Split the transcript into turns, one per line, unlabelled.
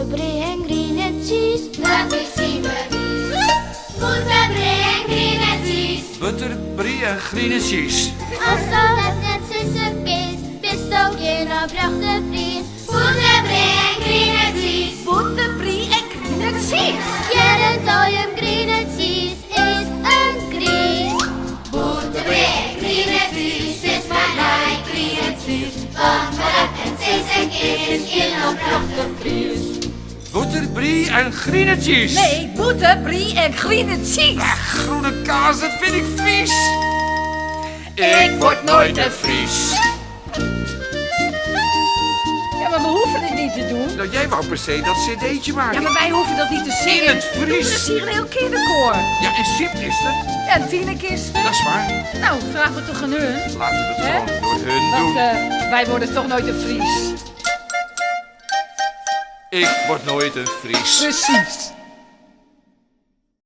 Boterbrie en green en cheese. Dat is super vies. Boterbrie en green en cheese.
Butter, brie en green cheese.
Als dat net zussen is, best ook in een brachte vries. Boterbrie en green en cheese.
Boterbrie en green cheese.
Ja, dat al je green en cheese is een kries. Boterbrie en green en cheese is mijn eigen green en cheese. Want het en vis en is in een brachte vries.
Butter, brie en green cheese.
Nee, boterbrie en green cheese.
Groene kaas, dat vind ik vies. Ik word nooit een Fries.
Ja, maar we hoeven het niet te doen.
Nou, jij wou per se dat cd'tje maken.
Ja, maar wij hoeven dat niet te zingen.
In het Fries.
We doen dus hier een heel kinderkoor.
Ja, en Sip is er.
Ja, en Tineke is er.
Dat is waar.
Nou, vragen we toch aan hun.
Laten we het
Hè?
gewoon door hun
Want
doen.
wij worden toch nooit een Fries.
Ik word nooit een Fries.
Precies.